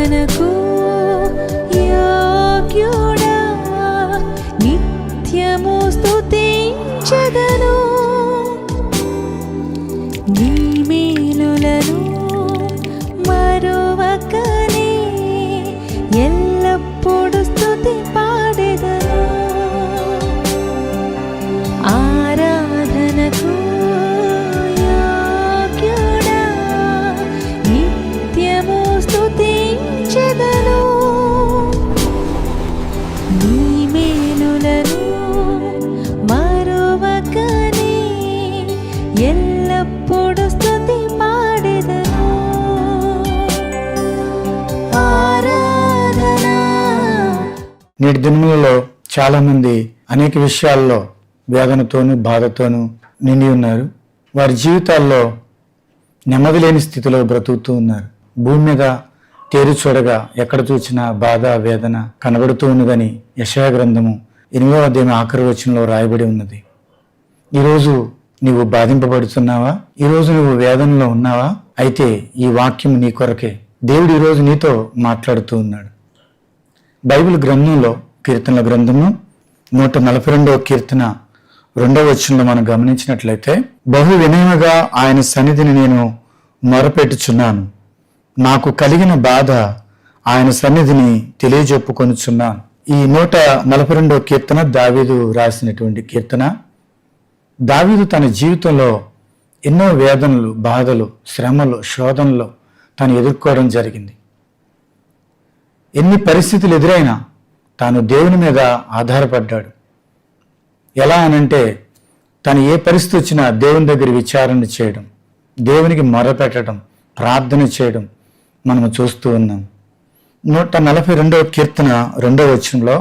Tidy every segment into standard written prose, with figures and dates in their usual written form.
ఆరాధనకు యోగ్యుడా, నిత్యము స్తుతించెదను. నీ మేలులను మరువకనే ఎల్లప్పుడు స్తుతి పాడెదను. ఆరాధనకు యోగ్యుడా, నిత్యము స్తుతించెదను. నీ మేలులను మరువకనే ఎల్లప్పుడు స్తుతి పాడెదను. ఆరాధన. నేటి దినములలో చాలా మంది అనేక విషయాల్లో వేదనతోనూ బాధతోనూ నిండి ఉన్నారు. వారి జీవితాల్లో నెమ్మది లేని స్థితిలో బ్రతుకుతూ ఉన్నారు. భూమి మీద తేరు చూడగా ఎక్కడ చూసినా బాధ వేదన కనబడుతూ ఉన్నదని యెషయా గ్రంథము 8వ అధ్యాయం ఆఖరి వచనంలో రాయబడి ఉన్నది. ఈరోజు నీవు బాధింపబడుతున్నావా? ఈరోజు నువ్వు వేదనలో ఉన్నావా? అయితే ఈ వాక్యం నీ కొరకే. దేవుడు ఈరోజు నీతో మాట్లాడుతూ ఉన్నాడు. బైబిల్ గ్రంథంలో కీర్తనల గ్రంథము 142వ కీర్తన 2వ వచనంలో మనం గమనించినట్లయితే, బహు వినయముగా ఆయన సన్నిధిని నేను మొరపెట్టుచున్నాను, నాకు కలిగిన బాధ ఆయన సన్నిధిని తెలియజెప్పుకొనుచున్నాను. ఈ 142వ కీర్తన దావీదు రాసినటువంటి కీర్తన. దావీదు తన జీవితంలో ఎన్నో వేదనలు, బాధలు, శ్రమలు, శోధనలు తాను ఎదుర్కోవడం జరిగింది. ఎన్ని పరిస్థితులు ఎదురైనా తాను దేవుని మీద ఆధారపడ్డాడు. ఎలా అనంటే, తను ఏ పరిస్థితి వచ్చినా దేవుని దగ్గర విచారణ చేయడం, దేవునికి మొరపెట్టడం, ప్రార్థన చేయడం మనము చూస్తూ ఉన్నాం. 142వ కీర్తన 2వ వచనంలో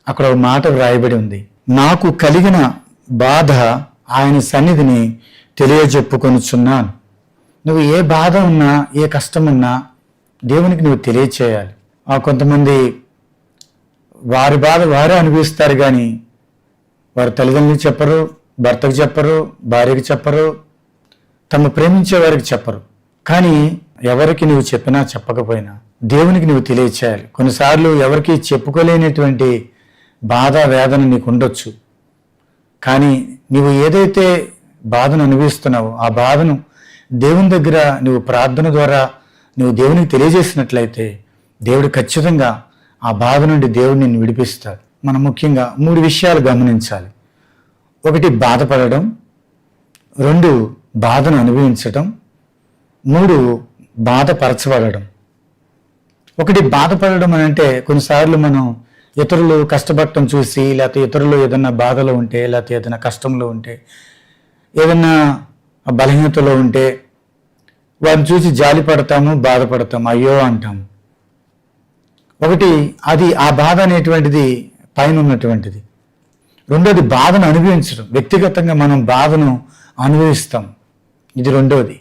అక్కడ ఒక మాట వ్రాయబడి ఉంది, నాకు కలిగిన బాధ ఆయన సన్నిధిని తెలియజెప్పుకొనుచున్నాను. నువ్వు ఏ బాధ ఉన్నా, ఏ కష్టం ఉన్నా దేవునికి నువ్వు తెలియచేయాలి. కొంతమంది వారి బాధ వారే అనుభవిస్తారు, కానీ వారి తల్లిదండ్రులకు చెప్పరు, భర్తకు చెప్పరు, భార్యకు చెప్పరు, తమ ప్రేమించే వారికి చెప్పరు. కానీ ఎవరికి నువ్వు చెప్పినా చెప్పకపోయినా దేవునికి నువ్వు తెలియచేయాలి. కొన్నిసార్లు ఎవరికి చెప్పుకోలేనటువంటి బాధ వేదన నీకు ఉండొచ్చు, కానీ నువ్వు ఏదైతే బాధను అనుభవిస్తున్నావో ఆ బాధను దేవుని దగ్గర నువ్వు ప్రార్థన ద్వారా నువ్వు దేవునికి తెలియజేసినట్లయితే దేవుడు ఖచ్చితంగా ఆ బాధ నుండి దేవుడు నిన్ను విడిపిస్తాడు. మనం ముఖ్యంగా 3 విషయాలు గమనించాలి. 1 బాధపడడం, 2 బాధను అనుభవించడం, 3 బాధపరచబడడం. 1 బాధపడడం అని అంటే, కొన్నిసార్లు మనం ఇతరులు కష్టపడటం చూసి, లేకపోతే ఇతరులు ఏదైనా బాధలో ఉంటే, లేకపోతే ఏదైనా కష్టంలో ఉంటే, ఏదైనా బలహీనతలో ఉంటే వారిని చూసి జాలి పడతాము, బాధపడతాము, అయ్యో అంటాము. 1 అది ఆ బాధ అనేటువంటిది పైన ఉన్నటువంటిది. 2 బాధను అనుభవించడం, వ్యక్తిగతంగా మనం బాధను అనుభవిస్తాం, ఇది 2.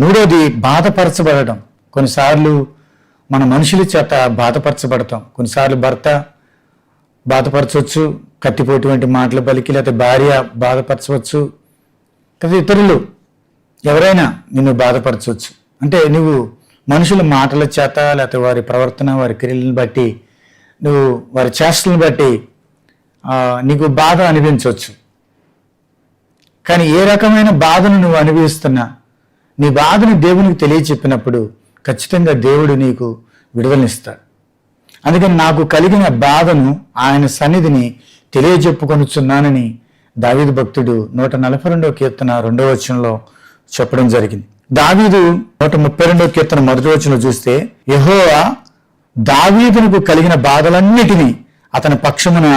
3 బాధపరచబడడం. కొన్నిసార్లు మన మనుషుల చేత బాధపరచబడతాం. కొన్నిసార్లు భర్త బాధపరచవచ్చు, కత్తిపోటువంటి మాటలు పలికి, లేకపోతే భార్య బాధపరచవచ్చు, లేదా ఇతరులు ఎవరైనా నిన్ను బాధపరచవచ్చు. అంటే నువ్వు మనుషుల మాటల చేత, లేకపోతే వారి ప్రవర్తన, వారి క్రియలను బట్టి, నువ్వు వారి చేష్టలను బట్టి నీకు బాధ అనిపించవచ్చు. కానీ ఏ రకమైన బాధను నువ్వు అనుభవిస్తున్నా నీ బాధను దేవునికి తెలియచెప్పినప్పుడు ఖచ్చితంగా దేవుడు నీకు విడుదలనిస్తాడు. అందుకని నాకు కలిగిన బాధను ఆయన సన్నిధిని తెలియజెప్పుకొనుచున్నానని దావీదు భక్తుడు 142వ కీర్తన 2వ వచనంలో చెప్పడం జరిగింది. దావీదు 132వ కీర్తన 1వ వచనంలో చూస్తే, యెహోవా దావీదునకు కలిగిన బాధలన్నిటినీ అతని పక్షమున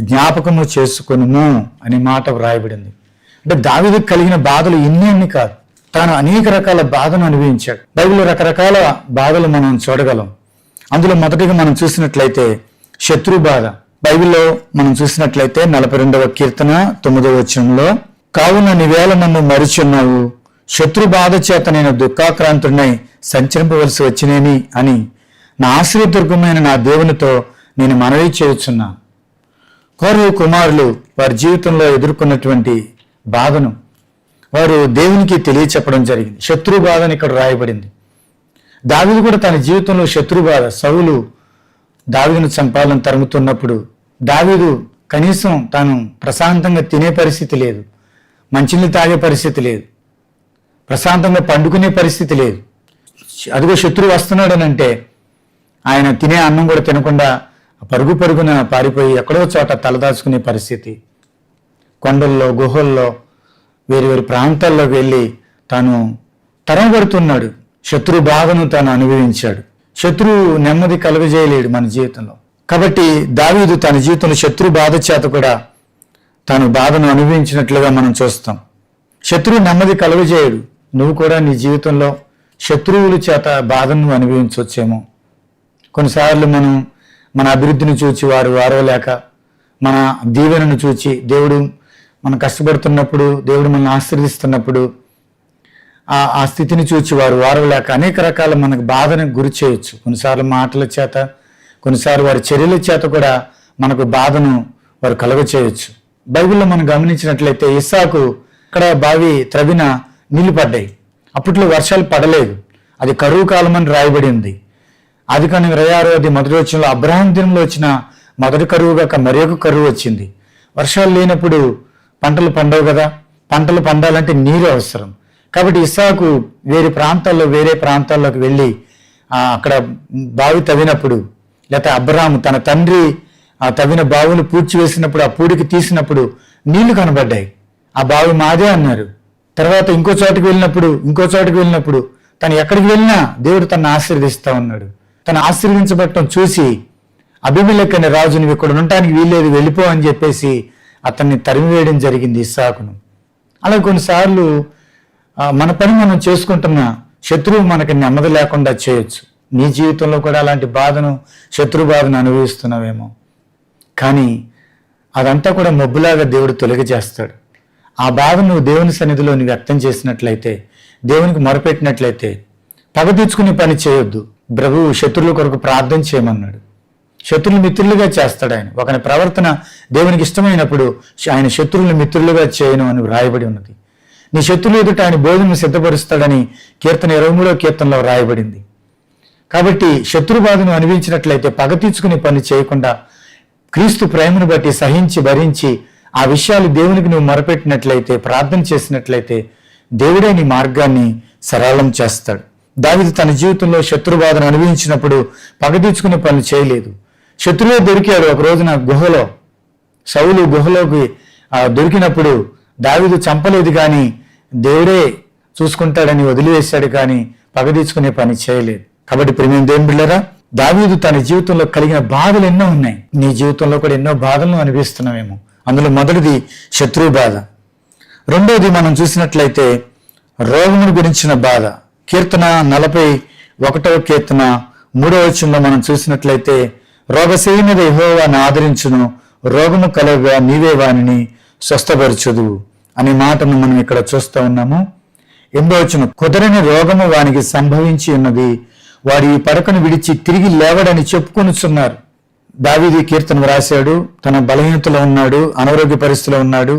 జ్ఞాపకము చేసుకొనుము అనే మాట వ్రాయబడింది. అంటే దావీదుకు కలిగిన బాధలు ఎన్ని కాదు, తాను అనేక రకాల బాధను అనుభవించాడు. బైబిల్లో రకరకాల బాధలు మనం చూడగలం. అందులో మొదటిగా మనం చూసినట్లయితే శత్రు బాధ. బైబిల్లో మనం చూసినట్లయితే 42వ కీర్తన 9వ వచనంలో, కావున నీవేళ నన్ను మరిచున్నావు, శత్రు బాధ చేత నేను దుఃఖాక్రాంతుడినై సంచరింపవలసి వచ్చినేమి అని నా ఆశ్రయదుర్గమైన నా దేవునితో నేను మనవి చేయుచున్నాను. కోరహు కుమారులు వారి జీవితంలో ఎదుర్కొన్నటువంటి బాధను వారు దేవునికి తెలియచెప్పడం జరిగింది. శత్రు బాధని ఇక్కడ రాయబడింది. దావీదు కూడా తన జీవితంలో శత్రు బాధ, సౌలు దావీదును చంపాలని తరుముతున్నప్పుడు దావీదు కనీసం తాను ప్రశాంతంగా తినే పరిస్థితి లేదు, మంచినీళ్ళు తాగే పరిస్థితి లేదు, ప్రశాంతంగా పండుకునే పరిస్థితి లేదు. అదిగో శత్రువు వస్తున్నాడనంటే ఆయన తినే అన్నం కూడా తినకుండా పరుగున పారిపోయి ఎక్కడో చోట తలదాచుకునే పరిస్థితి. కొండల్లో, గుహల్లో, వేరు ప్రాంతాల్లోకి వెళ్ళి తాను తరమబడుతున్నాడు. శత్రు బాధను తాను అనుభవించాడు. శత్రువు నెమ్మది కలుగజేయలేడు మన జీవితంలో. కాబట్టి దావీదు తన జీవితంలో శత్రు బాధ చేత కూడా తాను బాధను అనుభవించినట్లుగా మనం చూస్తాం. శత్రువు నెమ్మది కలుగజేయడు. నువ్వు కూడా నీ జీవితంలో శత్రువుల చేత బాధను అనుభవించవచ్చేమో. కొన్నిసార్లు మనం మన అభివృద్ధిని చూచి వారు వారవలేక, మన దీవెనను చూచి, దేవుడు మనం కష్టపడుతున్నప్పుడు, దేవుడు మనల్ని ఆశీర్వదిస్తున్నప్పుడు ఆ స్థితిని చూచి వారు వారవలేక అనేక రకాల మనకు బాధను గురి చేయొచ్చు. కొన్నిసార్లు మాటల చేత, కొన్నిసార్లు వారి చర్యల చేత కూడా మనకు బాధను వారు కలుగ చేయొచ్చు. బైబిల్లో మనం గమనించినట్లయితే ఇస్సాకు అక్కడ బావి త్రవ్విన నీళ్లు పడ్డాయి. అప్పట్లో వర్షాలు పడలేదు, అది కరువు కాలం అని రాయబడి ఉంది. అది కానీ 26వ మొదటి వచనంలో అబ్రహాం దినంలో వచ్చిన మొదటి కరువుగా మరి ఒక కరువు వచ్చింది. వర్షాలు లేనప్పుడు పంటలు పండవు కదా, పంటలు పండాలంటే నీరు అవసరం. కాబట్టి ఇస్సాకు వేరే ప్రాంతాల్లోకి వెళ్ళి అక్కడ బావి తవ్వినప్పుడు, లేకపోతే అబ్రహాము తన తండ్రి ఆ తవ్విన బావులు పూడ్చివేసినప్పుడు, ఆ పూడికి తీసినప్పుడు నీళ్లు కనబడ్డాయి. ఆ బావి మాదే అన్నారు. తర్వాత ఇంకో చోటుకి వెళ్ళినప్పుడు తను ఎక్కడికి వెళ్ళినా దేవుడు తను ఆశీర్వదిస్తా ఉన్నాడు. తను ఆశీర్వించబడటం చూసి అబీమెలెకు అనే రాజు, నువ్వు ఇక్కడ ఉండటానికి వీల్లేదు, వెళ్ళిపో అని చెప్పేసి అతన్ని తరిమివేయడం జరిగింది ఇస్సాకును. అలా కొన్నిసార్లు మన పని మనం చేసుకుంటున్న శత్రువు మనకి నెమ్మది లేకుండా చేయొచ్చు. నీ జీవితంలో కూడా అలాంటి బాధను, శత్రు బాధను అనుభవిస్తున్నావేమో. కానీ అదంతా కూడా మబ్బులాగా దేవుడు తొలగజేస్తాడు. ఆ బాధ నువ్వు దేవుని సన్నిధిలో నువ్వు వ్యక్తం చేసినట్లయితే, దేవునికి మొరపెట్టినట్లయితే, పగ తీర్చుకునే పని చేయొద్దు. ప్రభువు శత్రువుల కొరకు ప్రార్థన చేయమన్నాడు. శత్రువులు మిత్రులుగా చేస్తాడు ఆయన. ఒకని ప్రవర్తన దేవునికి ఇష్టమైనప్పుడు ఆయన శత్రువులను మిత్రులుగా చేయను అని వ్రాయబడి ఉన్నది. నీ శత్రువులు ఎదుట ఆయన భోజనం సిద్ధపరుస్తాడని కీర్తన 23వ కీర్తనలో వ్రాయబడింది. కాబట్టి శత్రు బాధను అనుభవించినట్లయితే పగ తీర్చుకునే పని చేయకుండా క్రీస్తు ప్రేమను బట్టి సహించి భరించి ఆ విషయాలు దేవునికి నువ్వు మొరపెట్టినట్లయితే, ప్రార్థన చేసినట్లయితే దేవుడే నీ మార్గాన్ని సరళం చేస్తాడు. దావీదు తన జీవితంలో శత్రు బాధను అనుభవించినప్పుడు పగ తీర్చుకునే పనులు చేయలేదు. శత్రువే దొరికాడు. ఒక రోజున గుహలో, సౌలు గుహలోకి దొరికినప్పుడు దావీదు చంపలేదు, కానీ దేవుడే చూసుకుంటాడని వదిలివేశాడు, కానీ పగ తీర్చుకునే పని చేయలేదు. కాబట్టి ప్రియమైన దేవుని బిడ్డలారా, దావీదు తన జీవితంలో కలిగిన బాధలు ఎన్నో ఉన్నాయి. నీ జీవితంలో కూడా ఎన్నో బాధలను అనుభవిస్తున్నామేమో. అందులో మొదటిది శత్రు బాధ. రెండోది మనం చూసినట్లయితే రోగమును గురించిన బాధ. కీర్తన 41వ కీర్తన 3వ వచనంలో మనం చూసినట్లయితే, రోగశయ్య మీద యెహోవాను ఆదరించును, రోగము కలగగా నీవే వానిని స్వస్థపరచుదు అనే మాటను మనం ఇక్కడ చూస్తూ ఉన్నాము. 8వ వచనం, కుదరని రోగము వానికి సంభవించి ఉన్నది, వాడు ఈ పడకను విడిచి తిరిగి లేవడని చెప్పుకొనుచున్నారు. దావీదు కీర్తన వ్రాశాడు. తన బలహీనతలో ఉన్నాడు, అనారోగ్య పరిస్థితిలో ఉన్నాడు.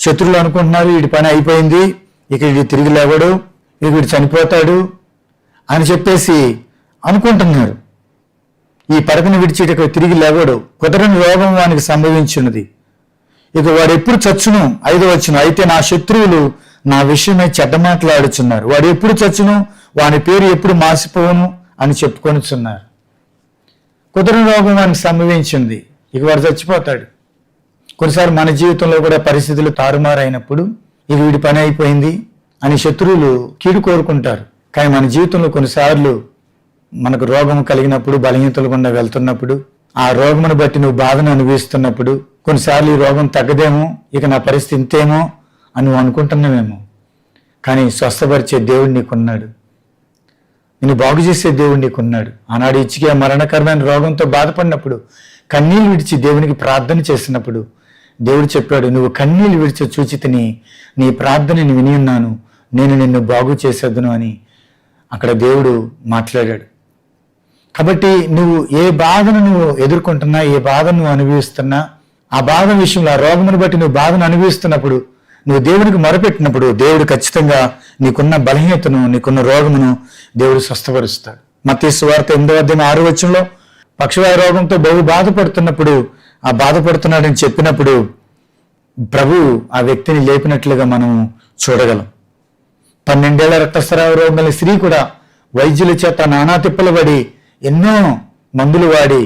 శత్రువులు అనుకుంటున్నారు వీడి పని అయిపోయింది, ఇక వీడి తిరిగి లేవడు, ఇక వీడు చనిపోతాడు అని చెప్పేసి అనుకుంటున్నారు. ఈ పడకను విడిచి ఇక తిరిగి లేవడు, కుదరని రోగం వానికి సంభవించినది, ఇక వాడు ఎప్పుడు చచ్చును. 5వ వచనం, అయితే నా శత్రువులు నా విషయమై చెడ్డ మాట్లాడుచున్నారు, వాడు ఎప్పుడు చచ్చును, వాని పేరు ఎప్పుడు మాసిపోవును అని చెప్పుకొనిచున్నారు. కుదరని రోగం వానికి సంభవించింది, ఇక వాడు చచ్చిపోతాడు. కొన్నిసార్లు మన జీవితంలో కూడా పరిస్థితులు తారుమారైనప్పుడు ఇక వీడి పని అయిపోయింది అని శత్రువులు కీడు కోరుకుంటారు. కానీ మన జీవితంలో కొన్నిసార్లు మనకు రోగం కలిగినప్పుడు, బలహీనతలు గుండా వెళ్తున్నప్పుడు, ఆ రోగమును బట్టి నువ్వు బాధను అనుభవిస్తున్నప్పుడు, కొన్నిసార్లు ఈ రోగం తగ్గదేమో, ఇక నా పరిస్థితి ఇంతేమో అని నువ్వు అనుకుంటున్నావేమో. కానీ స్వస్థపరిచే దేవుడు నీకున్నాడు, నిన్ను బాగు చేసే దేవుడు నీకున్నాడు. ఆనాడు ఇచ్చిగా మరణకరమైన రోగంతో బాధపడినప్పుడు కన్నీళ్ళు విడిచి దేవునికి ప్రార్థన చేసినప్పుడు దేవుడు చెప్పాడు, నువ్వు కన్నీళ్ళు విడిచి చూచితిని, నీ ప్రార్థనని విని ఉన్నాను, నేను నిన్ను బాగు చేసేద్దును అని అక్కడ దేవుడు మాట్లాడాడు. కాబట్టి నువ్వు ఏ బాధను నువ్వు ఎదుర్కొంటున్నా, ఏ బాధను నువ్వు అనుభవిస్తున్నా, ఆ బాధ విషయంలో, ఆ రోగమును బట్టి నువ్వు బాధను అనుభవిస్తున్నప్పుడు నువ్వు దేవునికి మొరపెట్టినప్పుడు దేవుడు ఖచ్చితంగా నీకున్న బలహీనతను, నీకున్న రోగమును దేవుడు స్వస్థపరుస్తాడు. మత్తయి సువార్త 8:6 పక్షవాయు రోగంతో బహు బాధపడుతున్నప్పుడు, ఆ బాధపడుతున్నాడని చెప్పినప్పుడు ప్రభు ఆ వ్యక్తిని లేపినట్లుగా మనం చూడగలం. 12 ఏళ్ల రక్తస్రావ రోగం గల స్త్రీ కూడా వైద్యుల చేత నానా తిప్పలు పడి ఎన్నో మందులు వాడి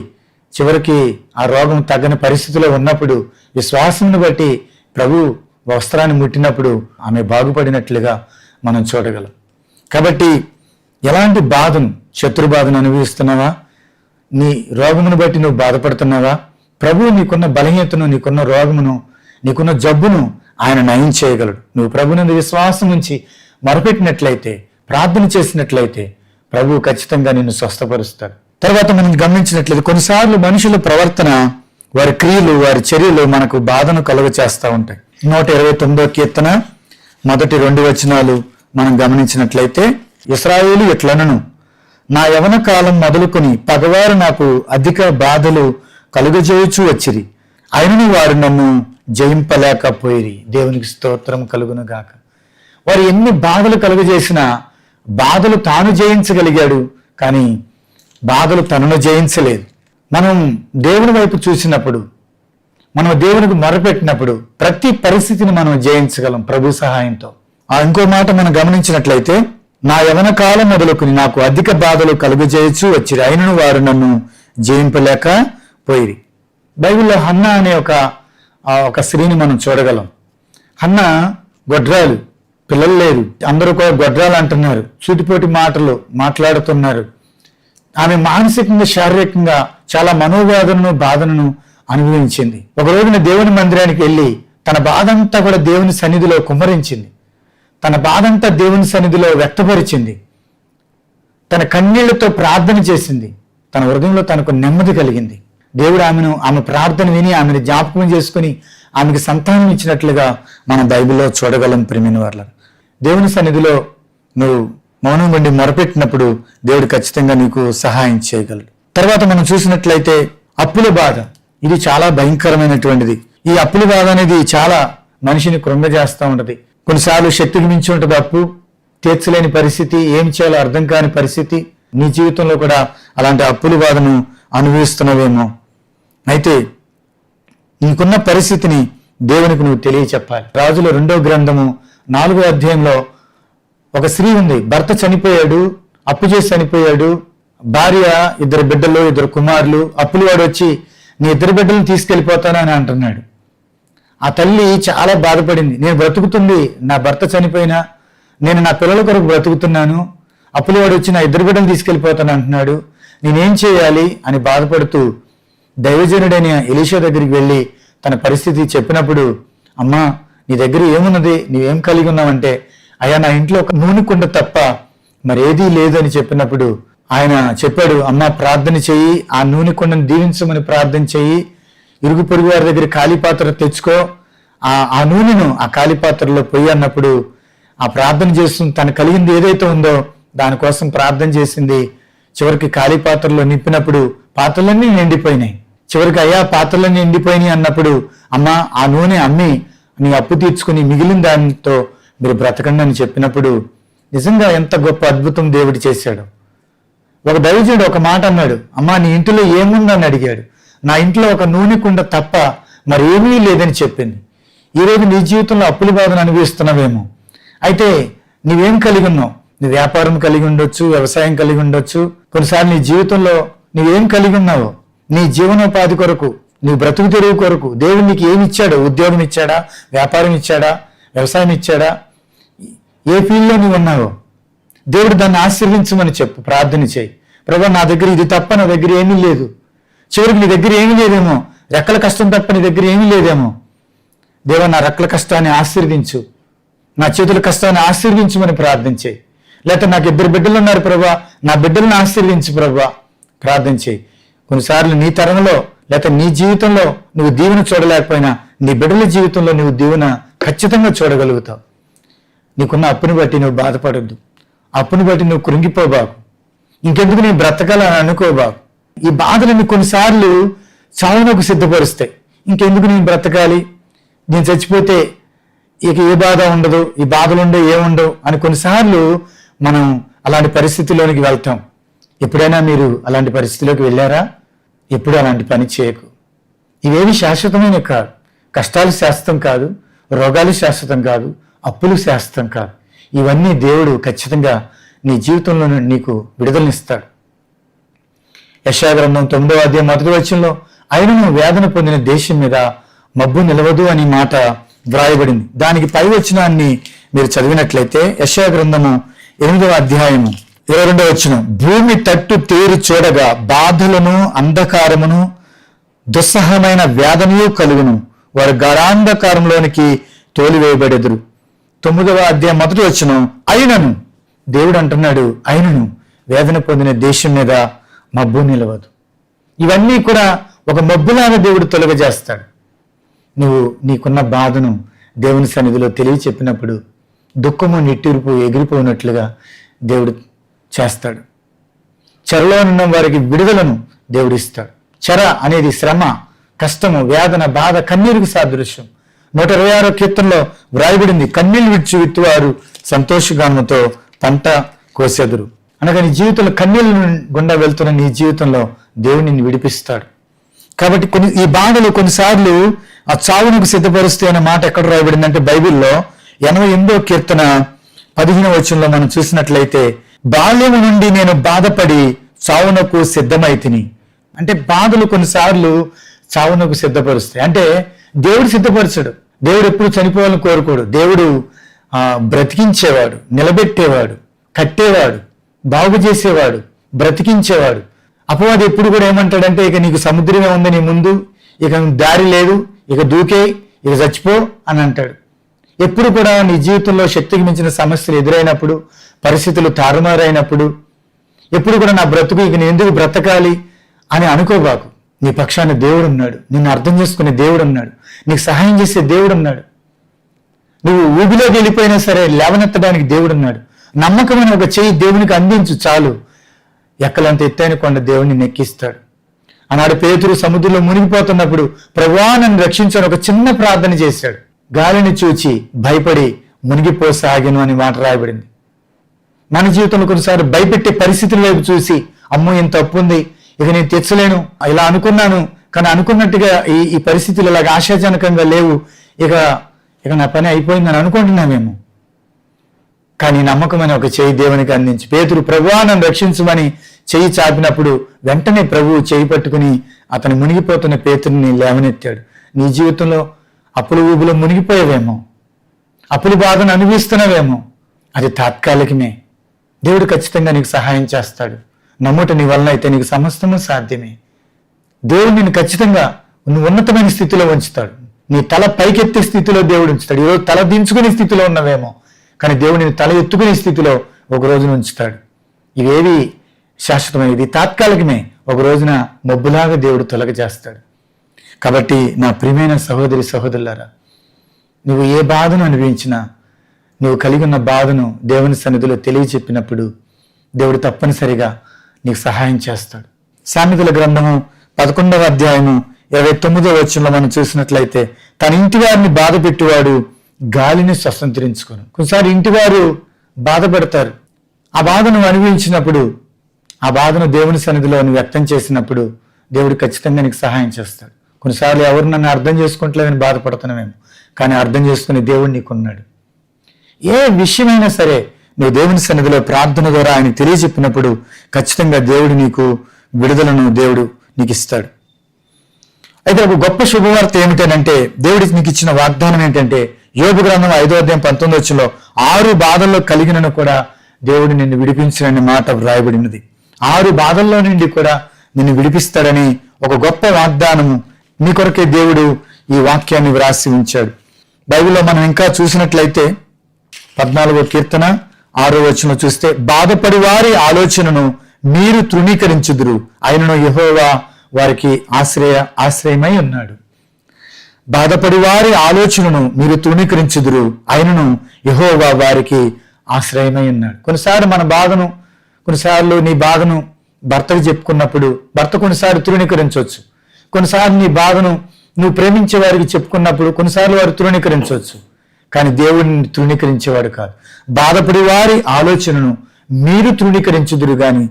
చివరికి ఆ రోగం తగ్గని పరిస్థితిలో ఉన్నప్పుడు విశ్వాసమును బట్టి ప్రభు వస్త్రాన్ని ముట్టినప్పుడు ఆమె బాగుపడినట్లుగా మనం చూడగలం. కాబట్టి ఎలాంటి బాధను, శత్రు బాధను అనుభవిస్తున్నావా? నీ రోగమును బట్టి నువ్వు బాధపడుతున్నావా? ప్రభు నీకున్న బలహీనతను, నీకున్న రోగమును, నీకున్న జబ్బును ఆయన నయం చేయగలడు. నువ్వు ప్రభునందు విశ్వాసం ఉంచి మొరపెట్టినట్లయితే, ప్రార్థన చేసినట్లయితే ప్రభు ఖచ్చితంగా నిన్ను స్వస్థపరుస్తాడు. తర్వాత మనం గమనించినట్లయితే కొన్నిసార్లు మనుషుల ప్రవర్తన, వారి క్రియలు, వారి చర్యలు మనకు బాధను కలుగ చేస్తూ ఉంటాయి. 129వ కీర్తన 1-2 వచనాలు మనం గమనించినట్లయితే, ఇశ్రాయేలు ఇట్లనను, నా యవన కాలం మొదలుకొని పగవారు నాకు అధిక బాధలు కలుగజేయచూ వచ్చిరి, అయినను వారు నన్ను జయింపలేకపోయిరి. దేవునికి స్తోత్రం కలుగును గాక. వారు ఎన్ని బాధలు కలుగజేసినా బాధలు తాను జయించగలిగాడు, కానీ బాధలు తనను జయించలేదు. మనం దేవుని వైపు చూసినప్పుడు, మనం దేవునికి మొరపెట్టినప్పుడు ప్రతి పరిస్థితిని మనం జయించగలం ప్రభు సహాయంతో. ఇంకో మాట మనం గమనించినట్లయితే, నా యవన కాలం మొదలుకుని నాకు అధిక బాధలు కలుగజేయచ్చు వచ్చిరి, అయినను వారు నన్ను జయింపలేకపోయిరి. బైబిల్లో హన్నా అనే ఒక స్త్రీని మనం చూడగలం. హన్నా గొడ్రాలు, పిల్లలు లేరు, అందరూ కూడా గొడ్రాలు అంటున్నారు, సూటిపోటి మాటలు మాట్లాడుతున్నారు. ఆమె మానసికంగా, శారీరకంగా చాలా మనోవేదనను, బాధను అనుభవించింది. ఒక రోజున దేవుని మందిరానికి వెళ్ళి తన బాధ అంతా కూడా దేవుని సన్నిధిలో కుమ్మరించింది. తన బాధ అంతా దేవుని సన్నిధిలో వ్యక్తపరిచింది. తన కన్నీళ్లతో ప్రార్థన చేసింది. తన హృదయంలో తనకు నెమ్మది కలిగింది. దేవుడు ఆమె ప్రార్థన విని ఆమెను జ్ఞాపకం చేసుకుని ఆమెకు సంతానం ఇచ్చినట్లుగా మనం బైబిల్లో చూడగలం. ప్రియమైన వారలారా, దేవుని సన్నిధిలో నువ్వు మౌనం నుండి మొరపెట్టినప్పుడు దేవుడు ఖచ్చితంగా నీకు సహాయం చేయగలడు. తర్వాత మనం చూసినట్లయితే అప్పుల బాధ, ఇది చాలా భయంకరమైనటువంటిది. ఈ అప్పుల బాధ అనేది చాలా మనిషిని కృంగజేస్తూ ఉంటది. కొన్నిసార్లు శక్తికి మించి ఉంటుంది అప్పు, తీర్చలేని పరిస్థితి, ఏం చేయాలో అర్థం కాని పరిస్థితి. నీ జీవితంలో కూడా అలాంటి అప్పుల బాధను అనుభవిస్తున్నవేమో. అయితే నీకున్న పరిస్థితిని దేవునికి నువ్వు తెలియచెప్పాలి. రాజుల 2వ గ్రంథము 4వ అధ్యాయంలో ఒక స్త్రీ ఉంది. భర్త చనిపోయాడు, అప్పు చేసి చనిపోయాడు. భార్య, 2 బిడ్డలు, 2 కుమారులు. అప్పులు వాడు వచ్చి నీ 2 బిడ్డలను తీసుకెళ్ళిపోతాను అని అంటున్నాడు. ఆ తల్లి చాలా బాధపడింది. నేను బ్రతుకుతుంది, నా భర్త చనిపోయినా నేను నా పిల్లల కొరకు బ్రతుకుతున్నాను, అప్పులు వాడు వచ్చి నా 2 బిడ్డలు తీసుకెళ్ళిపోతాను అంటున్నాడు, నేనేం చేయాలి అని బాధపడుతూ దైవజనుడైన ఎలీషా దగ్గరికి వెళ్ళి తన పరిస్థితి చెప్పినప్పుడు, అమ్మా నీ దగ్గర ఏమున్నది, నీవేం కలిగి ఉన్నావంటే, అయ్యా నా ఇంట్లో ఒక నూనె కుండ తప్ప మరేదీ లేదు అని చెప్పినప్పుడు ఆయన చెప్పాడు, అమ్మా ప్రార్థన చెయ్యి, ఆ నూనె కుండను దీవించమని ప్రార్థన చెయ్యి, ఇరుగు పొరుగు వారి దగ్గర ఖాళీ పాత్ర తెచ్చుకో, ఆ నూనెను ఆ ఖాళీ పాత్రలో పొయ్యి అన్నప్పుడు ఆ ప్రార్థన చేస్తుంది. తను కలిగింది ఏదైతే ఉందో దానికోసం ప్రార్థన చేసింది. చివరికి ఖాళీ పాత్రలో నింపినప్పుడు పాత్రలన్నీ నిండిపోయినాయి. చివరికి అయ్యా పాత్రలన్నీ నిండిపోయినాయి అన్నప్పుడు, అమ్మా ఆ నూనె అమ్మి నీ అప్పు తీర్చుకుని మిగిలిన దానితో మీరు బ్రతకండి అని చెప్పినప్పుడు నిజంగా ఎంత గొప్ప అద్భుతం దేవుడు చేశాడు. ఒక దైవజనుడు ఒక మాట అన్నాడు, అమ్మా నీ ఇంటిలో ఏముందని అడిగాడు. నా ఇంట్లో ఒక నూనె కుండ తప్ప మరేమీ లేదని చెప్పింది. ఈరోజు నీ జీవితంలో అప్పుల బాధను అనుభవిస్తున్నావేమో. అయితే నువ్వేం కలిగి ఉన్నావు? నీ వ్యాపారం కలిగి ఉండొచ్చు, వ్యవసాయం కలిగి ఉండొచ్చు. కొన్నిసార్లు నీ జీవితంలో నువ్వేం కలిగి ఉన్నావో, నీ జీవనోపాధి కొరకు, నీ బ్రతుకు తెరువు కొరకు దేవుడు నీకు ఏమి ఇచ్చాడో, ఉద్యోగం ఇచ్చాడా, వ్యాపారం ఇచ్చాడా, వ్యవసాయం ఇచ్చాడా, ఏ ఫీల్డ్లో నువ్వు ఉన్నావో దేవుడు దాన్ని ఆశీర్వించమని చెప్పు, ప్రార్థన చేయి. ప్రభు నా దగ్గర ఇది తప్ప నా దగ్గర ఏమీ లేదు. చివరికి నీ దగ్గర ఏమీ లేదేమో, రెక్కల కష్టం తప్ప నీ దగ్గర ఏమీ లేదేమో. దేవా నా రెక్కల కష్టాన్ని ఆశీర్వించు, నా చేతుల కష్టాన్ని ఆశీర్వించమని ప్రార్థన చేయి. లేకపోతే నాకు 2 బిడ్డలు ఉన్నారు ప్రభా, నా బిడ్డలను ఆశీర్వించు ప్రభా, ప్రార్థన చేయి. కొన్నిసార్లు నీ తరంలో లేకపోతే నీ జీవితంలో నువ్వు దీవెన చూడలేకపోయినా నీ బిడ్డల జీవితంలో నువ్వు దీవెన ఖచ్చితంగా చూడగలుగుతావు. నీకున్న అప్పుని బట్టి నువ్వు బాధపడద్దు, అప్పుని బట్టి నువ్వు కృంగిపోబాకు, ఇంకెందుకు నీ బ్రతకాలని అనుకోబాకు. ఈ బాధలను కొన్నిసార్లు చావునకు సిద్ధపరుస్తాయి. ఇంకెందుకు నేను బ్రతకాలి, నేను చచ్చిపోతే ఇక ఏ బాధ ఉండదు, ఈ బాధలు ఉండే ఏముండవు అని కొన్నిసార్లు మనం అలాంటి పరిస్థితిలోనికి వెళ్తాం. ఎప్పుడైనా మీరు అలాంటి పరిస్థితిలోకి వెళ్ళారా? ఎప్పుడు అలాంటి పని చేయకు. ఇవేవి శాశ్వతమైన కాదు. కష్టాలు శాశ్వతం కాదు, రోగాలు శాశ్వతం కాదు, అప్పులు శాశ్వతం కాదు. ఇవన్నీ దేవుడు ఖచ్చితంగా నీ జీవితంలో నీకు విడుదలనిస్తాడు. యెషయా గ్రంథం 9వ అధ్యాయం 1వ వచనంలో ఆయనను వేదన పొందిన దేశం మీద మబ్బు నిలవదు అని మాట వ్రాయబడింది. దానికి పై వచనాన్ని మీరు చదివినట్లయితే యెషయా గ్రంథము 8వ అధ్యాయము 22వ వచనం, భూమి తట్టు తేరు చూడగా బాధలను అంధకారమును దుస్సహమైన వేదనయు కలుగును, వారు గాఢాంధకారంలోనికి తోలివేయబడెదరు. 9వ అధ్యాయం 1వ వచనం, అయినను దేవుడు అంటున్నాడు, అయినను వేదన పొందిన దేశం మీద మబ్బు నిలవదు. ఇవన్నీ కూడా ఒక మబ్బులాగా దేవుడు తొలగజేస్తాడు. నువ్వు నీకున్న బాధను దేవుని సన్నిధిలో తెలియచెప్పినప్పుడు దుఃఖము నిట్టూర్పు ఎగిరిపోయినట్లుగా దేవుడు చేస్తాడు. చెరలో ఉన్న వారికి విడుదలను దేవుడు ఇస్తాడు. చెర అనేది శ్రమ, కష్టము, వేదన, బాధ, కన్నీరుకు సాదృశ్యం. 126వ కీర్తనలో వ్రాయబడింది, కన్నీళ్లు విడిచి విత్తువారు సంతోషగానముతో పంట కోసెదరు. అనగా నీ జీవితంలో కన్నీళ్ళ గుండా వెళ్తున్న నీ జీవితంలో దేవుడు నిన్ను విడిపిస్తాడు. కాబట్టి ఈ బాధలు కొన్నిసార్లు ఆ చావునకు సిద్ధపరుస్తే అనే మాట ఎక్కడ రాయబడిందంటే బైబిల్లో 88వ కీర్తన 15వ వచనంలో మనం చూసినట్లయితే, బాల్యము నుండి నేను బాధపడి చావునకు సిద్ధమైతిని. అంటే బాధలు కొన్నిసార్లు చావునకు సిద్ధపరుస్తాయి. అంటే దేవుడు సిద్ధపరచడు. దేవుడు ఎప్పుడు చనిపోవాలని కోరుకోడు. దేవుడు బ్రతికించేవాడు, నిలబెట్టేవాడు, కట్టేవాడు, బాగు చేసేవాడు, బ్రతికించేవాడు. అపవాది ఎప్పుడు కూడా ఏమంటాడంటే, ఇక నీకు సముద్రమే ఉంది నీ ముందు, ఇక దారి లేదు, ఇక దూకే, ఇక చచ్చిపో అని అంటాడు. ఎప్పుడు కూడా నీ జీవితంలో శక్తికి మించిన సమస్యలు ఎదురైనప్పుడు, పరిస్థితులు తారుమారైనప్పుడు ఎప్పుడు కూడా నా బ్రతుకు ఇక నేను ఎందుకు బ్రతకాలి అని అనుకోబాకు. నీ పక్షాన దేవుడు ఉన్నాడు, నిన్ను అర్థం చేసుకునే దేవుడు ఉన్నాడు, నీకు సహాయం చేసే దేవుడు ఉన్నాడు. నువ్వు ఊబిలోకి వెళ్ళిపోయినా సరే లేవనెత్తడానికి దేవుడు ఉన్నాడు. నమ్మకమైన ఒక చెయ్యి దేవునికి అందించు చాలు, ఎక్కలంత ఎత్తైన కొండ దేవుడిని నెక్కిస్తాడు. ఆనాడు పేతురు సముద్రంలో మునిగిపోతున్నప్పుడు ప్రభువా నన్ను రక్షించని ఒక చిన్న ప్రార్థన చేశాడు. గాలిని చూచి భయపడి మునిగిపోసాగను అని మాట రాయబడింది. మన జీవితంలో కొన్నిసార్లు భయపెట్టే పరిస్థితుల వైపు చూసి, అమ్మో ఇంత తప్పు ఉంది, ఇక నేను తెచ్చలేను, ఇలా అనుకున్నాను కానీ అనుకున్నట్టుగా ఈ పరిస్థితులు ఇలాగ ఆశాజనకంగా లేవు, ఇక నా పని అయిపోయిందని అనుకుంటున్నామేమో. కానీ నమ్మకమైన ఒక చెయ్యి దేవునికి అందించి పేతురు ప్రభువా నన్ను రక్షించమని చెయ్యి చాపినప్పుడు వెంటనే ప్రభువు చెయ్యి పట్టుకుని అతను మునిగిపోతున్న పేతురుని లేవనెత్తాడు. నీ జీవితంలో అప్పుల ఊబిలో మునిగిపోయేవేమో, అప్పుల బాధను అనుభవిస్తున్నావేమో, అది తాత్కాలికమే. దేవుడు ఖచ్చితంగా నీకు సహాయం చేస్తాడు. నమ్ముట నీ వలన అయితే నీకు సమస్తము సాధ్యమే. దేవుడు నిన్ను ఖచ్చితంగా నువ్వు ఉన్నతమైన స్థితిలో ఉంచుతాడు. నీ తల పైకెత్తే స్థితిలో దేవుడు ఉంచుతాడు. ఈరోజు తల దించుకునే స్థితిలో ఉన్నవేమో, కానీ దేవుడు నిన్ను తల ఎత్తుకునే స్థితిలో ఒక రోజున ఉంచుతాడు. ఇవేవి శాశ్వతమైనది, తాత్కాలికమే. ఒక రోజున మబ్బులాగా దేవుడు తొలగజేస్తాడు. కాబట్టి నా ప్రియమైన సహోదరి సహోదరులారా, నువ్వు ఏ బాధను అనుభవించినా, నువ్వు కలిగి ఉన్న బాధను దేవుని సన్నిధిలో తెలియచెప్పినప్పుడు దేవుడు తప్పనిసరిగా నీకు సహాయం చేస్తాడు. సామెతల గ్రంథము 11వ అధ్యాయము 29వ వచనంలో మనం చూసినట్లయితే, తన ఇంటి వారిని బాధ పెట్టేవాడు గాలిని స్వతంత్రించుకోను. కొన్నిసారి ఇంటి వారు బాధపడతారు. ఆ బాధను అనుభవించినప్పుడు, ఆ బాధను దేవుని సన్నిధిలో నువ్వు వ్యక్తం చేసినప్పుడు దేవుడు ఖచ్చితంగా నీకు సహాయం చేస్తాడు. కొన్నిసార్లు ఎవరు నన్ను అర్థం చేసుకుంటలేదని బాధపడుతున్నామేమో, కానీ అర్థం చేసుకునే దేవుడు నీకున్నాడు. ఏ విషయమైనా సరే నువ్వు దేవుని సన్నిధిలో ప్రార్థన ద్వారా ఆయన తెలియజెప్పినప్పుడు ఖచ్చితంగా దేవుడు నీకు విడుదలను దేవుడు నీకు ఇస్తాడు. అయితే ఒక గొప్ప శుభవార్త ఏమిటంటే, దేవుడి నీకు ఇచ్చిన వాగ్దానం ఏంటంటే, యోబు గ్రంథం 5వ అధ్యాయం 19వ వచనంలో 6 బాధల్లో కలిగినను కూడా దేవుడు నిన్ను విడిపించడని మాట వ్రాయబడినది. 6 బాధల్లో నుండి కూడా నిన్ను విడిపిస్తాడని ఒక గొప్ప వాగ్దానము నీ కొరకే దేవుడు ఈ వాక్యాన్ని వ్రాసి ఉంచాడు. బైబిల్లో మనం ఇంకా చూసినట్లయితే 14వ కీర్తన 6వ వచనం చూస్తే, బాధపడి వారి ఆలోచనను మీరు తృణీకరించుదురు, ఆయనను యెహోవా వారికి ఆశ్రయమై ఉన్నాడు. బాధపడి వారి ఆలోచనను మీరు తృణీకరించుదురు, ఆయనను యెహోవా వారికి ఆశ్రయమై ఉన్నాడు. కొన్నిసార్లు మన బాధను, కొన్నిసార్లు నీ బాధను భర్తకు చెప్పుకున్నప్పుడు భర్త కొన్నిసార్లు తృణీకరించవచ్చు. కొన్నిసార్లు నీ బాధను నువ్వు ప్రేమించే వారికి చెప్పుకున్నప్పుడు కొన్నిసార్లు వారు తృణీకరించవచ్చు. కానీ దేవుడిని తృణీకరించేవాడు కాదు. బాధపడి వారి ఆలోచనను మీరు తృణీకరించుదురు గాని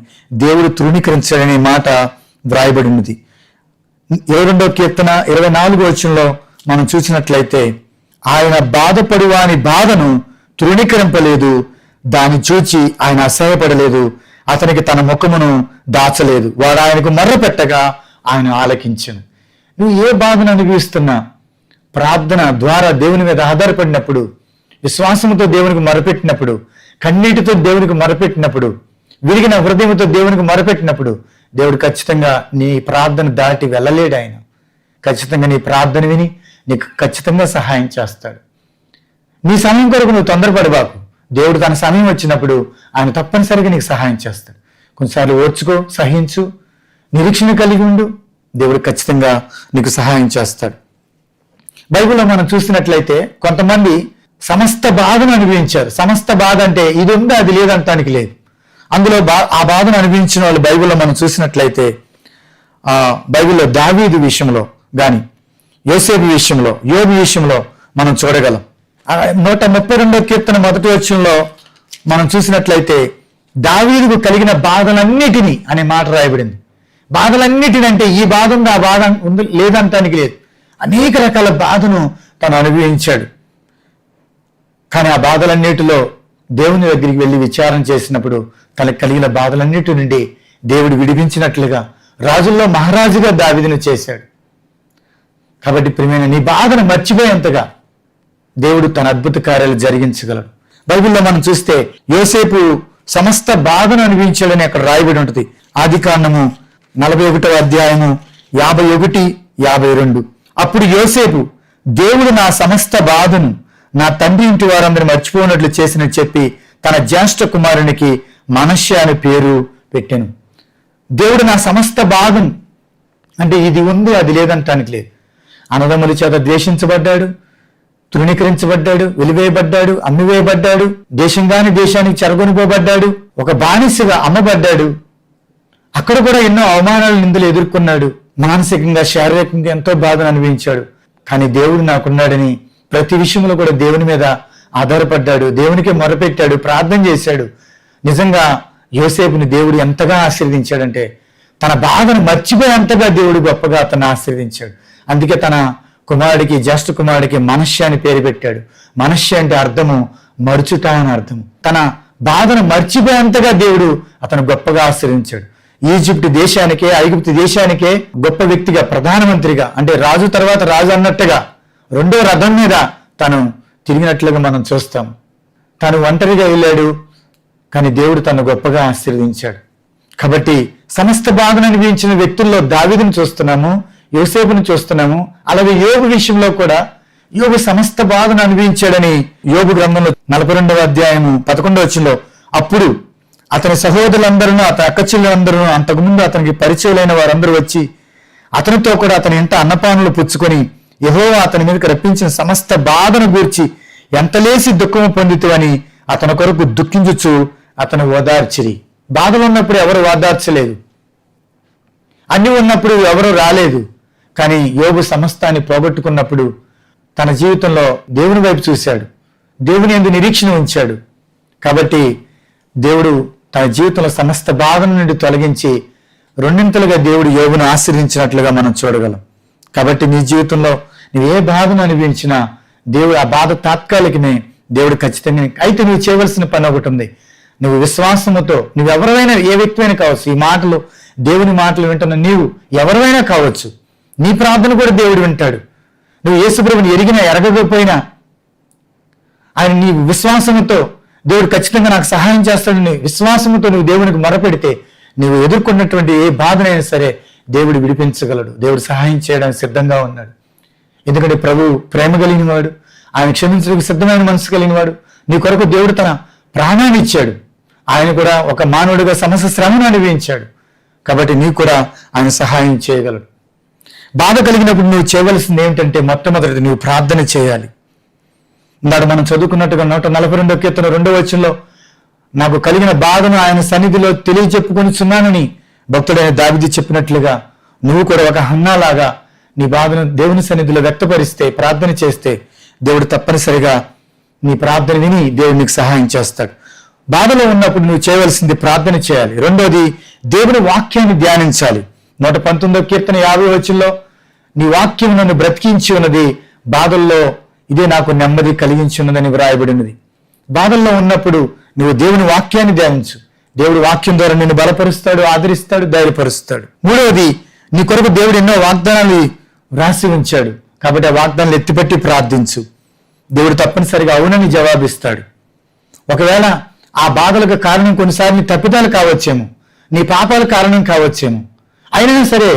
దేవుడు తృణీకరించాడనే మాట వ్రాయబడి ఉన్నది. 22వ కీర్తన 24వ వచనంలో మనం చూసినట్లయితే ఆయన బాధపడి వాని బాధను తృణీకరింపలేదు, దాన్ని చూచి ఆయన అసహ్యపడలేదు, అతనికి తన ముఖమును దాచలేదు, వాడు ఆయనకు మొర్ర పెట్టగా ఆయన ఆలకించెను. నువ్వు ఏ బాధను అనుభవిస్తున్నా ప్రార్థన ద్వారా దేవుని మీద ఆధారపడినప్పుడు, విశ్వాసంతో దేవునికి మొరపెట్టినప్పుడు, కన్నీటితో దేవునికి మొరపెట్టినప్పుడు, విరిగిన హృదయంతో దేవునికి మొరపెట్టినప్పుడు దేవుడు ఖచ్చితంగా నీ ప్రార్థన దాటి వెళ్ళలేడు. ఆయన ఖచ్చితంగా నీ ప్రార్థన విని నీకు ఖచ్చితంగా సహాయం చేస్తాడు. నీ సమయం కొరకు నువ్వు తొందరపడబాకు. దేవుడు తన సమయం వచ్చినప్పుడు ఆయన తప్పనిసరిగా నీకు సహాయం చేస్తాడు. కొన్నిసార్లు ఓర్చుకో, సహించు, నిరీక్షణ కలిగి ఉండు, దేవుడు ఖచ్చితంగా నీకు సహాయం చేస్తాడు. బైబిల్లో మనం చూసినట్లయితే కొంతమంది సమస్త బాధను అనుభవించారు. సమస్త బాధ అంటే ఇది ఉందా అది లేదంటానికి లేదు. అందులో ఆ బాధను అనుభవించిన వాళ్ళు బైబిల్లో మనం చూసినట్లయితే బైబిల్లో దావీదు విషయంలో కానీ, యోసేపు విషయంలో, యోబు విషయంలో మనం చూడగలం. 132వ కీర్తన 1వ వచనంలో మనం చూసినట్లయితే దావీదుకు కలిగిన బాధలన్నిటినీ అనే మాట రాయబడింది. బాధలన్నిటిని అంటే ఈ బాధ ఉంది, ఆ బాధ ఉంది లేదంటానికి లేదు. అనేక రకాల బాధను తను అనుభవించాడు. కానీ ఆ బాధలన్నిటిలో దేవుని దగ్గరికి వెళ్ళి విచారణ చేసినప్పుడు తనకు కలిగిన బాధలన్నిటి నుండి దేవుడు విడిపించినట్లుగా రాజుల్లో మహారాజుగా దావీదును చేశాడు. కాబట్టి ప్రియమైన నీ బాధను మర్చిపోయేంతగా దేవుడు తన అద్భుత కార్యాలు జరిగించగలడు. బైబిల్లో మనం చూస్తే యోసేపు సమస్త బాధను అనుభవించాడని అక్కడ రాయబడి ఉంటుంది. ఆదికాండము 41వ అధ్యాయము 51, 52. అప్పుడు యోసేపు, దేవుడు నా సమస్త బాధను నా తండ్రి ఇంటి వారందరూ మర్చిపోయినట్లు చేసిన చెప్పి తన జ్యేష్ఠ కుమారునికి మనష్య అని పేరు పెట్టాను. దేవుడు నా సమస్త బాధను అంటే ఇది ఉంది అది లేదంటానికి లేదు. అన్నదమ్ముల చేత ద్వేషించబడ్డాడు, తృణీకరించబడ్డాడు, వెలివేయబడ్డాడు, అమ్మివేయబడ్డాడు, దేశంగాని దేశానికి చెరగొనిపోబడ్డాడు, ఒక బానిసగా అమ్మబడ్డాడు. అక్కడ కూడా ఎన్నో అవమానాలు, నిందలు ఎదుర్కొన్నాడు. మానసికంగా, శారీరకంగా ఎంతో బాధను అనుభవించాడు. కానీ దేవుడు నాకున్నాడని ప్రతి విషయంలో కూడా దేవుని మీద ఆధారపడ్డాడు, దేవునికే మొరపెట్టాడు, ప్రార్థన చేశాడు. నిజంగా యోసేపుని దేవుడు ఎంతగా ఆశీర్వదించాడంటే తన బాధను మర్చిపోయేంతగా దేవుడు గొప్పగా అతన్ని ఆశీర్వదించాడు. అందుకే తన కుమారుడికి, జ్యేష్ఠ కుమారుడికి మనష్య అని పేరు పెట్టాడు. మనష్య అంటే అర్థము మరుచుట అని అర్థము. తన బాధను మర్చిపోయేంతగా దేవుడు అతను గొప్పగా ఆశీర్వదించాడు. ఈజిప్ట్ దేశానికే, ఐగుప్తు దేశానికే గొప్ప వ్యక్తిగా, ప్రధానమంత్రిగా, అంటే రాజు తర్వాత రాజు అన్నట్టుగా రెండో రథం మీద తను తిరిగినట్లుగా మనం చూస్తాం. తను ఒంటరిగా వెళ్ళాడు, కానీ దేవుడు తను గొప్పగా ఆశీర్వదించాడు. కాబట్టి సమస్త బాధను అనుభవించిన వ్యక్తుల్లో దావీదును చూస్తున్నాము, యోసేపును చూస్తున్నాము. అలాగే యోబు విషయంలో కూడా యోబు సమస్త బాధను అనుభవించాడని యోబు గ్రంథంలో 42వ అధ్యాయము 11వ వచనంలో, అప్పుడు అతని సహోదరులందరూ, అతని అక్కచెల్లెలందరూ, అంతకుముందు అతనికి పరిచయలైన వారందరూ వచ్చి అతనితో కూడా అతని ఇంట అన్నపానులు పుచ్చుకొని యెహోవా అతని మీదకి రప్పించిన సమస్త బాధను గూర్చి ఎంతలేసి దుఃఖము పొందితువని అతని కొరకు దుఃఖించుచు అతను ఓదార్చిరి. బాధలు ఉన్నప్పుడు ఎవరు ఓదార్చలేదు, అన్ని ఉన్నప్పుడు ఎవరు రాలేదు. కానీ యోబు సమస్తాన్ని పోగొట్టుకున్నప్పుడు తన జీవితంలో దేవుని వైపు చూశాడు, దేవుని యందు నిరీక్షణ ఉంచాడు. కాబట్టి దేవుడు తన జీవితంలో సమస్త బాధల నుండి తొలగించి రెండింతలుగా దేవుడు యోబును ఆశీర్వదించినట్లుగా మనం చూడగలం. కాబట్టి నీ జీవితంలో నువ్వు ఏ బాధను అనుభవించినా దేవుడు ఆ బాధ తాత్కాలికమే, దేవుడు ఖచ్చితంగా. అయితే నువ్వు చేయవలసిన పని ఒకటి ఉంది. నువ్వు విశ్వాసముతో, నువ్వు ఎవరైనా, ఏ వ్యక్తి అయినా కావచ్చు, ఈ మాటలు దేవుని మాటలు వింటున్న నీవు ఎవరైనా కావచ్చు, నీ ప్రార్థన కూడా దేవుడు వింటాడు. నువ్వు యేసుప్రభుని ఎరిగినా ఎరగకపోయినా ఆయన నీ విశ్వాసముతో దేవుడు ఖచ్చితంగా నాకు సహాయం చేస్తాడని విశ్వాసముతో నువ్వు దేవునికి మొరపెడితే నువ్వు ఎదుర్కొన్నటువంటి ఏ బాధనైనా సరే దేవుడు విడిపించగలడు. దేవుడు సహాయం చేయడానికి సిద్ధంగా ఉన్నాడు. ఎందుకంటే ప్రభు ప్రేమ కలిగిన వాడు, ఆయన క్షమించడానికి సిద్ధమైన మనసు కలిగిన వాడు. నీ కొరకు దేవుడు తన ప్రాణాన్ని ఇచ్చాడు. ఆయన కూడా ఒక మానవుడిగా సమస్త శ్రమను అనుభవించాడు. కాబట్టి నీకు కూడా ఆయన సహాయం చేయగలడు. బాధ కలిగినప్పుడు నువ్వు చేయవలసింది ఏమిటంటే మొట్టమొదటి నువ్వు ప్రార్థన చేయాలి. ఇందాక మనం చదువుకున్నట్టుగా 142వ కీర్తన 2వ వచనంలో నాకు కలిగిన బాధను ఆయన సన్నిధిలో తెలియచెప్పుకొనిచున్నానని భక్తుడైన దావీదు చెప్పినట్లుగా నువ్వు కూడా ఒక హన్నాలాగా నీ బాధను దేవుని సన్నిధిలో వ్యక్తపరిస్తే, ప్రార్థన చేస్తే దేవుడు తప్పనిసరిగా నీ ప్రార్థన విని దేవుడు నీకు సహాయం చేస్తాడు. బాధలో ఉన్నప్పుడు నువ్వు చేయవలసింది ప్రార్థన చేయాలి. రెండోది, దేవుని వాక్యాన్ని ధ్యానించాలి. 119వ కీర్తన 50వ వచనంలో నీ వాక్యం నన్ను బ్రతికించి ఉన్నది, బాధల్లో ఇదే నాకు నెమ్మది కలిగించి ఉన్నదని వ్రాయబడినది. బాధల్లో ఉన్నప్పుడు నువ్వు దేవుని వాక్యాన్ని ధ్యానించు. దేవుడి వాక్యం ద్వారా నిన్ను బలపరుస్తాడు, ఆదరిస్తాడు, ధైర్యపరుస్తాడు. మూడవది, నీ కొరకు దేవుడు ఎన్నో వాగ్దానాలు రాసి ఉంచాడు కాబట్టి ఆ వాగ్దానాలు ఎత్తిపట్టి ప్రార్థించు. దేవుడు తప్పనిసరిగా అవునని జవాబిస్తాడు. ఒకవేళ ఆ బాధలకు కారణం కొన్నిసార్లు నీ తప్పిదాలు కావచ్చేమో, నీ పాపాల కారణం కావచ్చేమో, అయినా సరే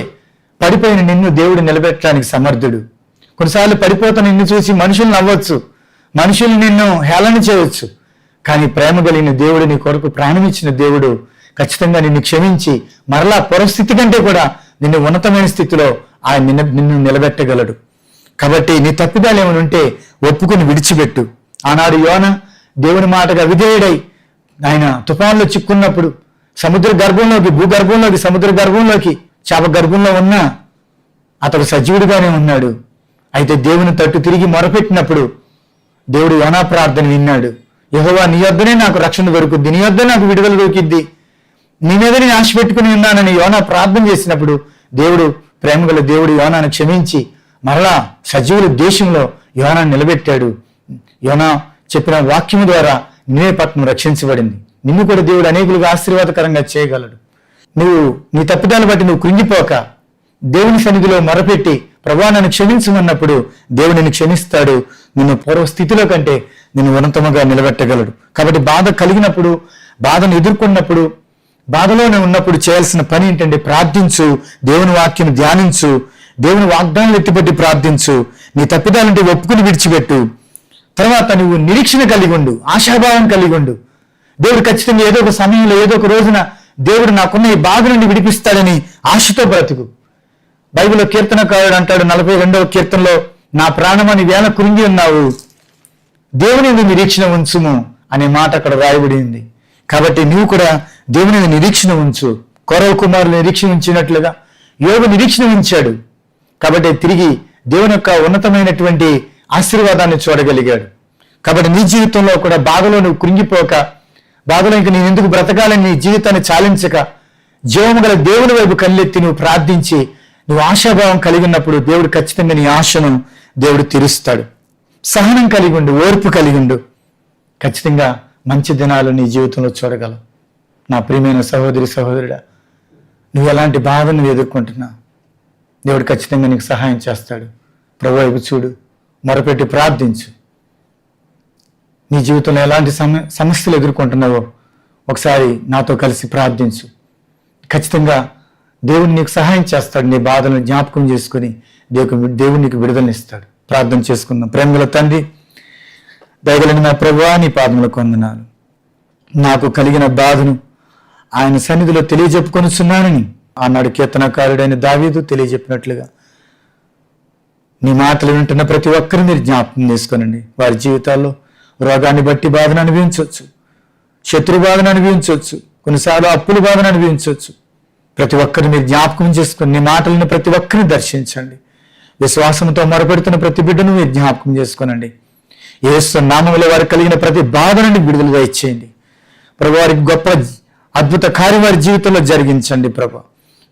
పడిపోయిన నిన్ను దేవుడు నిలబెట్టడానికి సమర్థుడు. కొన్నిసార్లు పడిపోతున్న నిన్ను చూసి మనుషులు నవ్వచ్చు, మనుషులు నిన్ను హేళన చేయవచ్చు. కానీ ప్రేమ కలిగిన దేవుడు, నీ కొరకు ప్రాణం ఇచ్చిన దేవుడు ఖచ్చితంగా నిన్ను క్షమించి మరలా పరిస్థితి కంటే కూడా నిన్ను ఉన్నతమైన స్థితిలో ఆయన నిన్ను నిలబెట్టగలడు. కాబట్టి నీ తప్పిదాలు ఏమైనా ఉంటే ఒప్పుకుని విడిచిపెట్టు. ఆనాడు యోనా దేవుని మాటగా విధేయుడై ఆయన తుఫాన్లో చిక్కున్నప్పుడు సముద్ర గర్భంలోకి, భూగర్భంలోకి, సముద్ర గర్భంలోకి, చాప గర్భంలో ఉన్నా అతడు సజీవుడిగానే ఉన్నాడు. అయితే దేవుని తట్టు తిరిగి మొరపెట్టినప్పుడు దేవుడు యోనా ప్రార్థన విన్నాడు. యెహోవా, నీ యొద్దనే నాకు రక్షణ దొరుకుద్ది, నీ యొద్ద నాకు విడుదల దొరికిద్ది, నీ మీద నేను ఆశ పెట్టుకుని ఉన్నానని యోనా ప్రార్థన చేసినప్పుడు దేవుడు, ప్రేమగల దేవుడు యోనాను క్షమించి మరలా సజీవుల దేశంలో యోనాను నిలబెట్టాడు. యోనా చెప్పిన వాక్యము ద్వారా నినే పట్టణం రక్షించబడింది. నిన్ను కూడా దేవుడు అనేకులుగా ఆశీర్వాదకరంగా చేయగలడు. నువ్వు నీ తప్పిదాన్ని బట్టి నువ్వు కృంగిపోక దేవుని సన్నిధిలో మొరపెట్టి ప్రభువా నన్ను క్షమించమన్నప్పుడు దేవుడు నిన్ను క్షమిస్తాడు. నిన్ను పూర్వ స్థితిలో కంటే నిన్ను ఉన్నతముగా నిలబెట్టగలడు. కాబట్టి బాధ కలిగినప్పుడు, బాధను ఎదుర్కొన్నప్పుడు, బాధలోనే ఉన్నప్పుడు చేయాల్సిన పని ఏంటంటే ప్రార్థించు, దేవుని వాక్యం ధ్యానించు, దేవుని వాగ్దానాలు ఎత్తిపట్టి ప్రార్థించు, నీ తప్పిదాలంటే ఒప్పుకుని విడిచిపెట్టు. తర్వాత నువ్వు నిరీక్షణ కలిగి ఉండు, ఆశాభావం కలిగి ఉండు. దేవుడు ఖచ్చితంగా ఏదో ఒక సమయంలో, ఏదో ఒక రోజున దేవుడు నాకున్న ఈ బాధ నుండి విడిపిస్తాడని ఆశతో బ్రతుకు. బైబిల్లో కీర్తనకారుడు అంటాడు 42వ కీర్తనలో, నా ప్రాణమని వేళ కురింగి ఉన్నావు, దేవుని నిరీక్షణ ఉంచుము అనే మాట అక్కడ రాయబడింది. కాబట్టి నువ్వు కూడా దేవుని నిరీక్షణ ఉంచు. కౌరవ కుమారులు నిరీక్షణ ఉంచినట్లుగా యోబు నిరీక్షణ ఉంచాడు. కాబట్టి తిరిగి దేవుని యొక్క ఉన్నతమైనటువంటి ఆశీర్వాదాన్ని చూడగలిగాడు. కాబట్టి నీ జీవితంలో కూడా బాధలో నువ్వు కృంగిపోక, బాధలో ఇంక నేను ఎందుకు బ్రతకాలని నీ జీవితాన్ని చాలించక, జీవము గల దేవుని వైపు కళ్ళెత్తి నువ్వు ప్రార్థించి నువ్వు ఆశాభావం కలిగి ఉన్నప్పుడు దేవుడు ఖచ్చితంగా నీ ఆశను దేవుడు తీరుస్తాడు. సహనం కలిగి ఉండు, ఓర్పు కలిగి ఉండు. ఖచ్చితంగా మంచి దినాలు నీ జీవితంలో చూడగలవు. నా ప్రియమైన సహోదరి, సహోదరుడా, నువ్వు ఎలాంటి బాధను ఎదుర్కొంటున్నా దేవుడు ఖచ్చితంగా నీకు సహాయం చేస్తాడు. ప్రభువు వైపు చూడు, మొరపెట్టి ప్రార్థించు. నీ జీవితంలో ఎలాంటి సమస్యలు ఎదుర్కొంటున్నావో ఒకసారి నాతో కలిసి ప్రార్థించు. ఖచ్చితంగా దేవుడు నీకు సహాయం చేస్తాడు. నీ బాధలను జ్ఞాపకం చేసుకుని దేవుడు నీకు విడుదలనిస్తాడు. ప్రార్థన చేసుకుందాం. ప్రేమగల తండ్రి, దయగలిగిన నా ప్రభువా, నీ పాదములకు వందనాలు. నాకు కలిగిన బాధను ఆయన సన్నిధిలో తెలియజెప్పుకొనుచున్నానని ఆనాడు కీర్తనకారుడైన దావీదు తెలియజెప్పినట్లుగా నీ మాటలు వింటున్న ప్రతి ఒక్కరిని మీరు జ్ఞాపకం చేసుకోనండి. వారి జీవితాల్లో రోగాన్ని బట్టి బాధను అనుభవించవచ్చు, శత్రు బాధను అనుభవించవచ్చు, కొన్నిసార్లు అప్పుల బాధను అనుభవించవచ్చు. ప్రతి ఒక్కరిని మీరు జ్ఞాపకం చేసుకుని నీ మాటలను ప్రతి ఒక్కరిని దర్శించండి. విశ్వాసంతో మొరపెడుతున్న ప్రతి బిడ్డను మీరు జ్ఞాపకం చేసుకోనండి. యేసు నామములో వారికి కలిగిన ప్రతి బాధ నుండి విడుదలగా ఇచ్చేయండి ప్రభు. వారికి గొప్ప అద్భుత కార్యం వారి జీవితంలో జరిగించండి ప్రభు.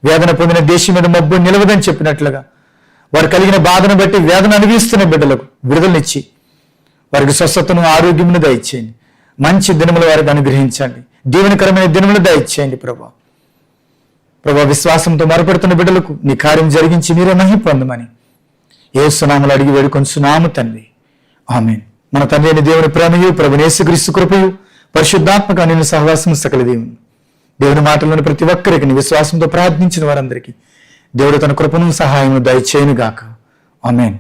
వేదన పొందిన దేశం మీద మబ్బు నిలవదని చెప్పినట్లుగా వారు కలిగిన బాధను బట్టి వేదన అనుభవిస్తున్న బిడ్డలకు విడుదలనిచ్చి వారికి స్వస్థతను, ఆరోగ్యమును దయచేయండి. మంచి దినములు వారికి అనుగ్రహించండి. దీవెనకరమైన దినములు దయచేయండి ప్రభు. విశ్వాసంతో మొరపెడుతున్న బిడ్డలకు నీ కార్యం జరిగించి మీరే మహిమ పొందమని యేసు నామములో అడిగి వేడుకొంచున్నాము తండ్రి, ఆమేన్. మన తండ్రి అయిన దేవుని ప్రేమయు, ప్రభువైన యేసుక్రీస్తు కృపయు, పరిశుద్ధాత్మక అన్యోన్య సహవాసము సకల దేవుని మాటలను ప్రతి ఒక్కరికి విశ్వాసంతో ప్రార్థించిన వారందరికీ దేవుడు తన కృపను, సహాయము దయచేయును గాక. ఆమేన్.